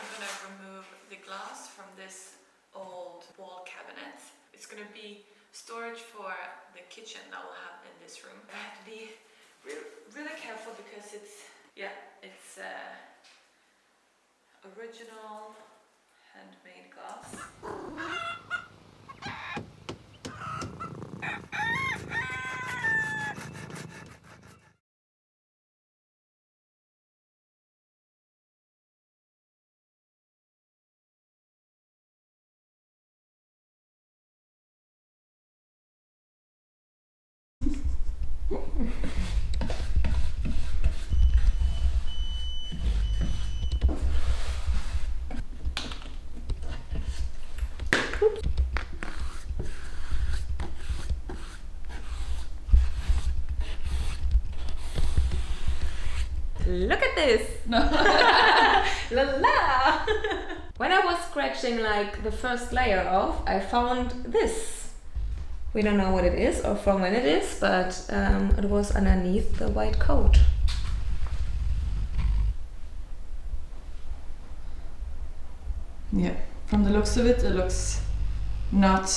I'm gonna remove the glass from this old wall cabinet. It's gonna be storage for the kitchen that we'll have in this room. I have to be really careful because it's original handmade glass. Look at this! La la! When I was scratching like the first layer off, I found this. We don't know what it is or from when it is, but it was underneath the white coat. Yeah, from the looks of it, it looks not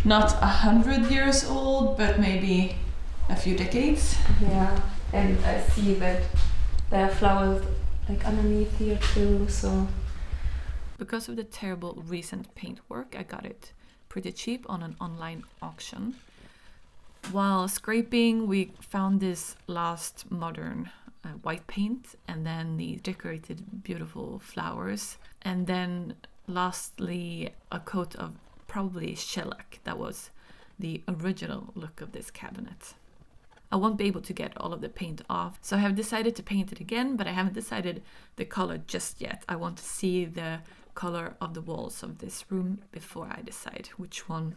100 years old, but maybe a few decades. Yeah, and I see that there are flowers like underneath here too, so. Because of the terrible recent paint work, I got it pretty cheap on an online auction. While scraping, we found this last modern white paint, and then the decorated beautiful flowers, and then lastly a coat of probably shellac. That was the original look of this cabinet. I won't be able to get all of the paint off, so I have decided to paint it again, but I haven't decided the color just yet. I want to see the color of the walls of this room before I decide which one.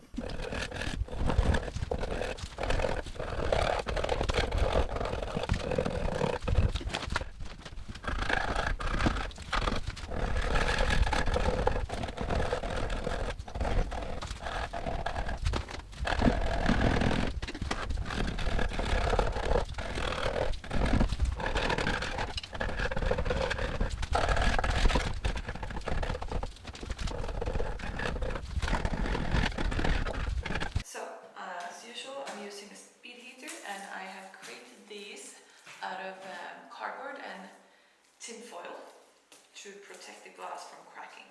Out of cardboard and tin foil to protect the glass from cracking.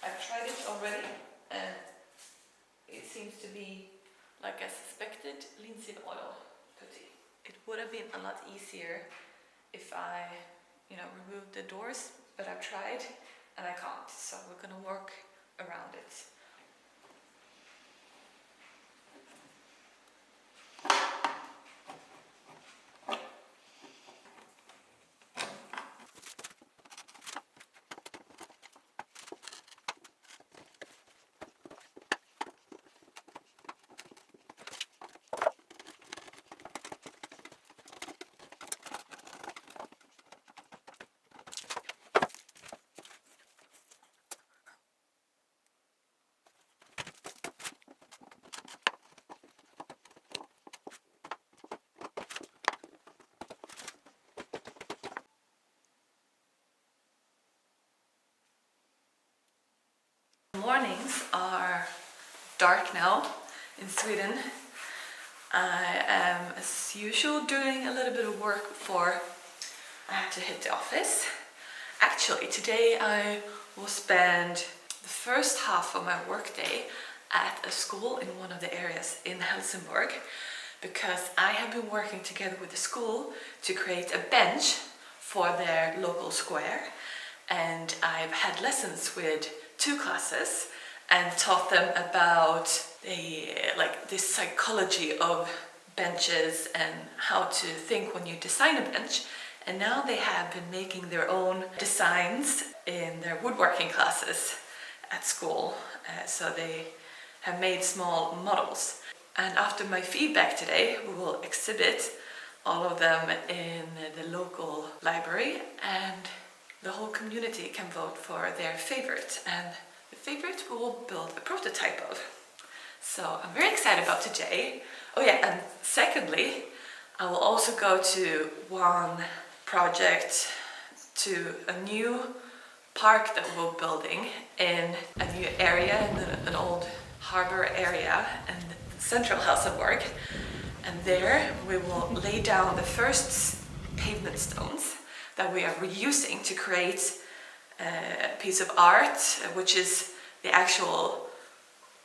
I've tried it already and it seems to be like I suspected, linseed oil putty. It would have been a lot easier if I removed the doors, but I've tried and I can't, so we're gonna work around it. Mornings are dark now in Sweden. I am, as usual, doing a little bit of work before I have to hit the office. Actually, today I will spend the first half of my workday at a school in one of the areas in Helsingborg, because I have been working together with the school to create a bench for their local square, and I've had lessons with 2 classes and taught them about the psychology of benches and how to think when you design a bench. And now they have been making their own designs in their woodworking classes at school. So they have made small models. And after my feedback today, we will exhibit all of them in the local library, and the whole community can vote for their favorite, and the favorite we will build a prototype of. So I'm very excited about today. Oh yeah, and secondly, I will also go to one project to a new park that we're building in a new area, in an old harbor area in central Helsingborg. And there we will lay down the first pavement stones that we are reusing to create a piece of art, which is the actual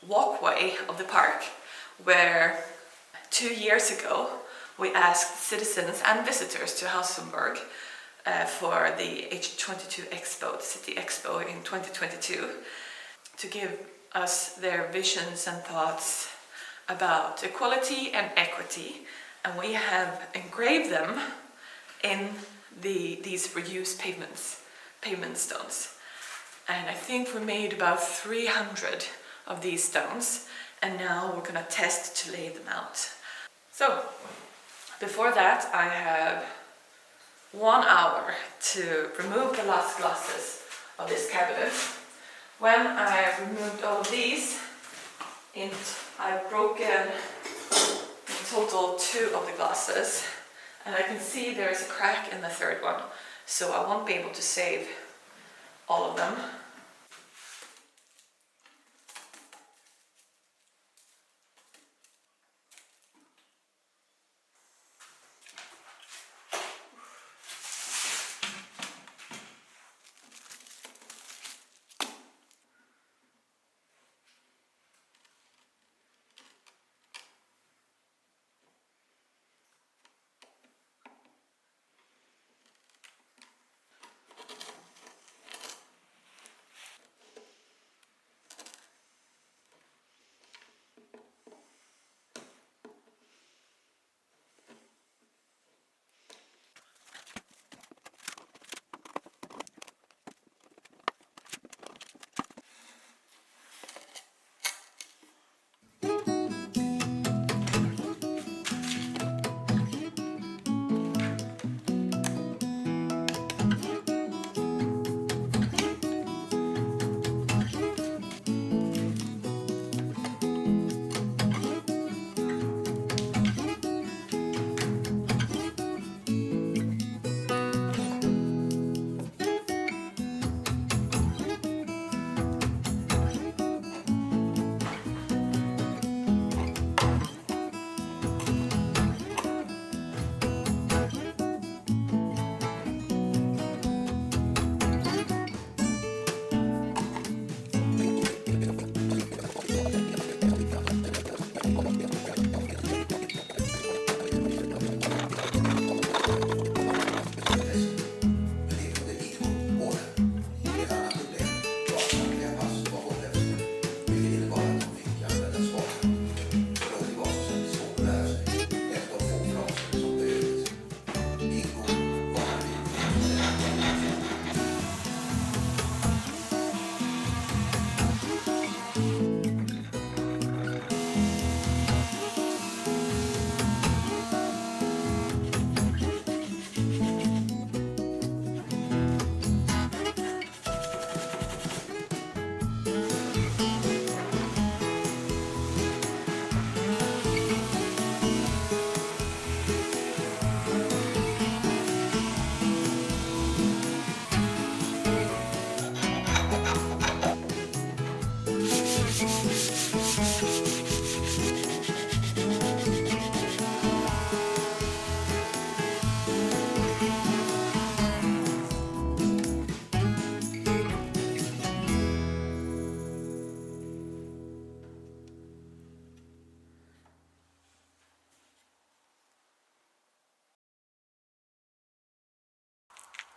walkway of the park, where 2 years ago we asked citizens and visitors to Helsingborg for the H22 Expo, the City Expo in 2022, to give us their visions and thoughts about equality and equity, and we have engraved them in these reused pavement stones. And I think we made about 300 of these stones, and now we're gonna test to lay them out. So, before that I have 1 hour to remove the last glasses of this cabinet. When I removed all of these, I've broken in total 2 of the glasses, and I can see there's a crack in the 3rd one, so I won't be able to save all of them.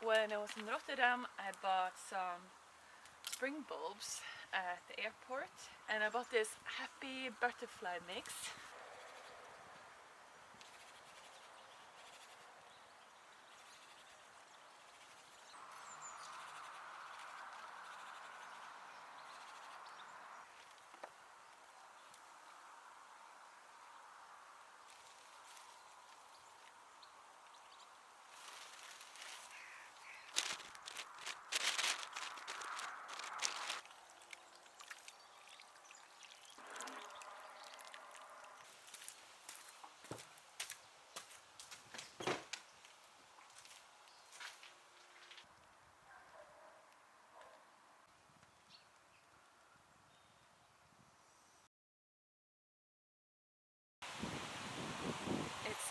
When I was in Rotterdam, I bought some spring bulbs at the airport, and I bought this happy butterfly mix.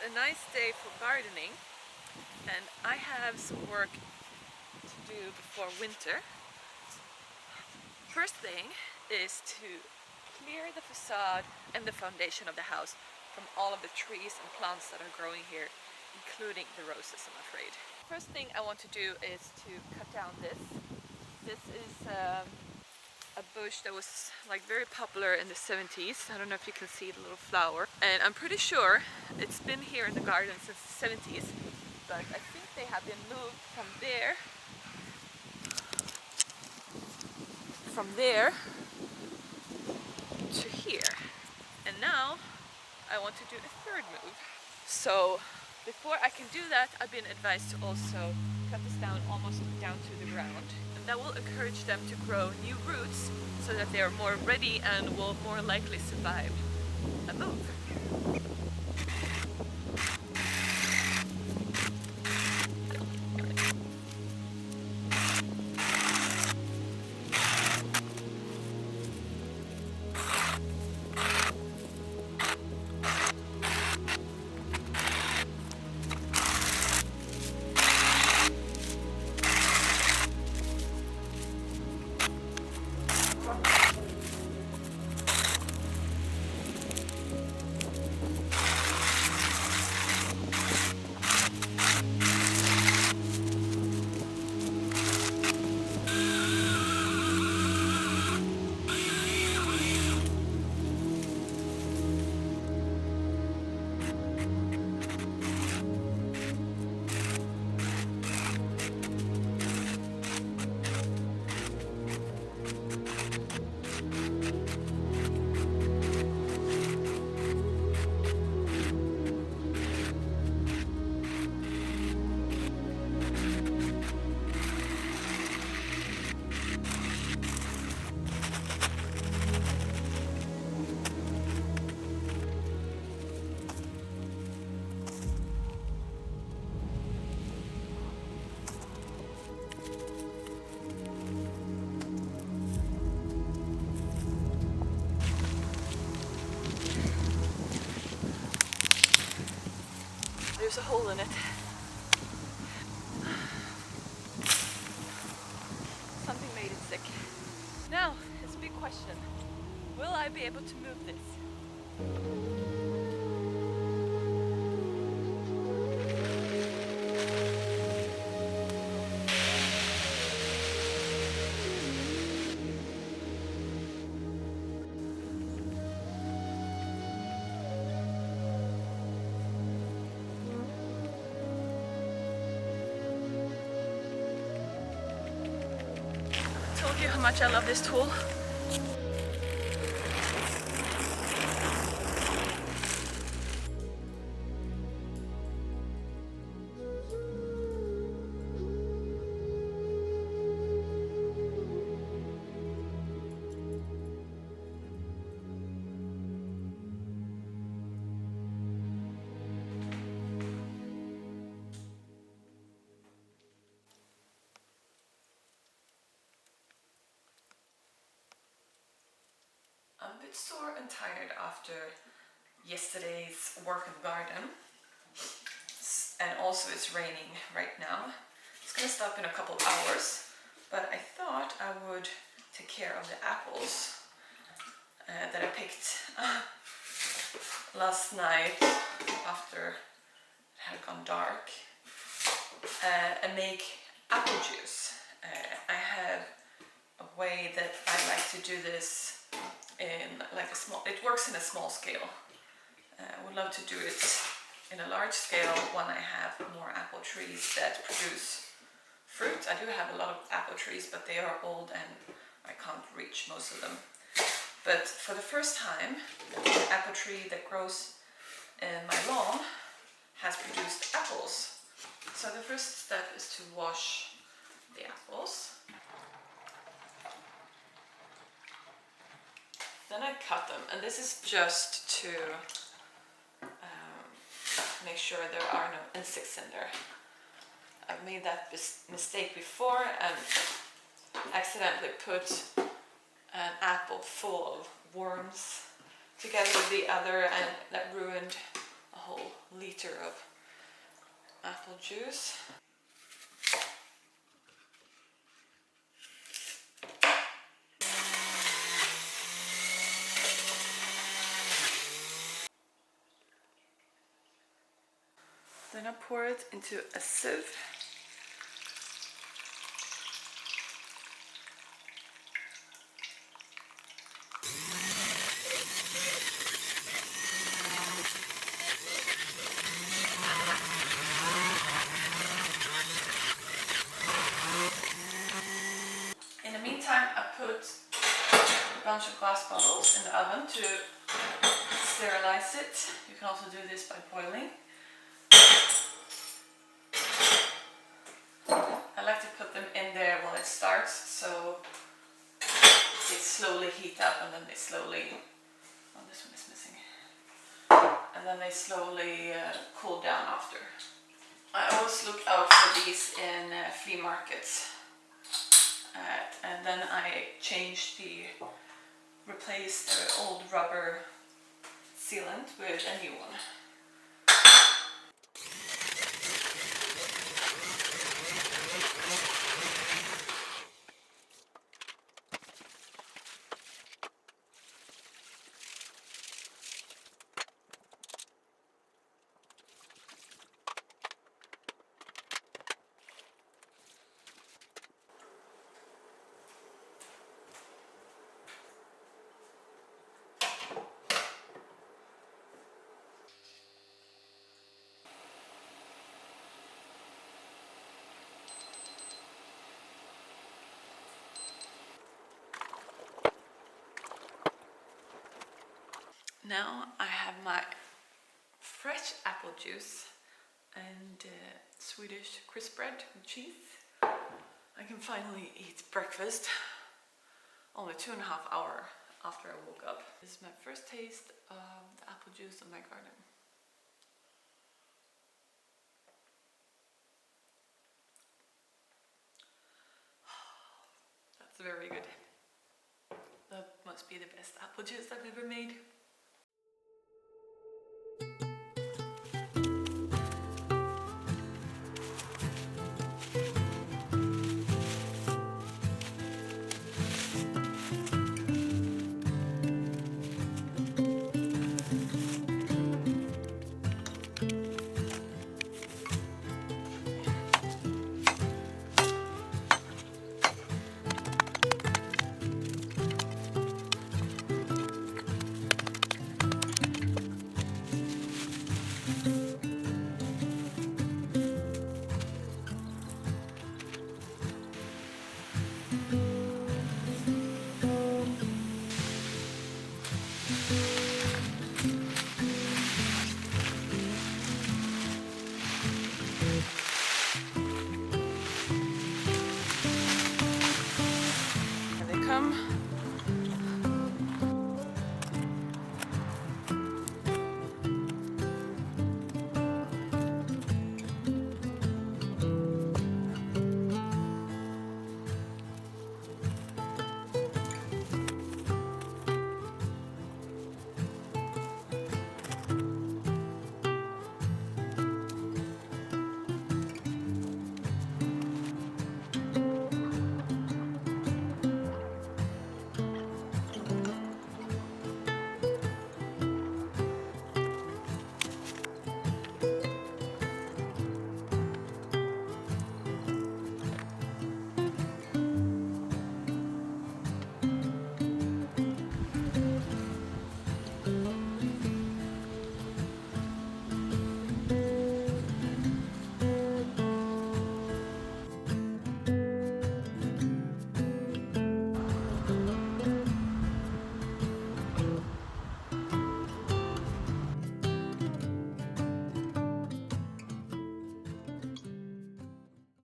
a nice day for gardening, and I have some work to do before winter. First thing is to clear the facade and the foundation of the house from all of the trees and plants that are growing here, including the roses, I'm afraid. First thing I want to do is to cut down this. This is a bush that was like very popular in the 70s. I don't know if you can see the little flower. And I'm pretty sure it's been here in the garden since the 70s, but I think they have been moved from there to here. And now I want to do a third move. So before I can do that, I've been advised to also cut this down almost down to the ground. And that will encourage them to grow new roots so that they are more ready and will more likely survive a move. There's a hole in it. Something made it sick. Now, it's a big question. Will I be able to move this? I told you how much I love this tool. I'm a bit sore and tired after yesterday's work in the garden, and also it's raining right now. It's gonna stop in a couple of hours, but I thought I would take care of the apples that I picked last night after it had gone dark, and make apple juice. I have a way that I like to do this in like a small, it works in a small scale. I would love to do it in a large scale when I have more apple trees that produce fruit. I do have a lot of apple trees, but they are old and I can't reach most of them. But for the first time, the apple tree that grows in my lawn has produced apples. So the first step is to wash the apples. Then I cut them, and this is just to make sure there are no insects in there. I've made that mistake before and accidentally put an apple full of worms together with the other, and that ruined a whole liter of apple juice. Then I pour it into a sieve. In the meantime, I put a bunch of glass bottles in the oven to sterilize it. You can also do this by boiling. I like to put them in there while it starts, so they slowly heat up and then they slowly, oh, this one is missing, and then they slowly cool down after. I always look out for these in flea markets, and then I replace the old rubber sealant with a new one. Now I have my fresh apple juice and Swedish crisp bread with cheese. I can finally eat breakfast only 2.5 hours after I woke up. This is my first taste of the apple juice in my garden. That's very good. That must be the best apple juice I've ever made. Here they come.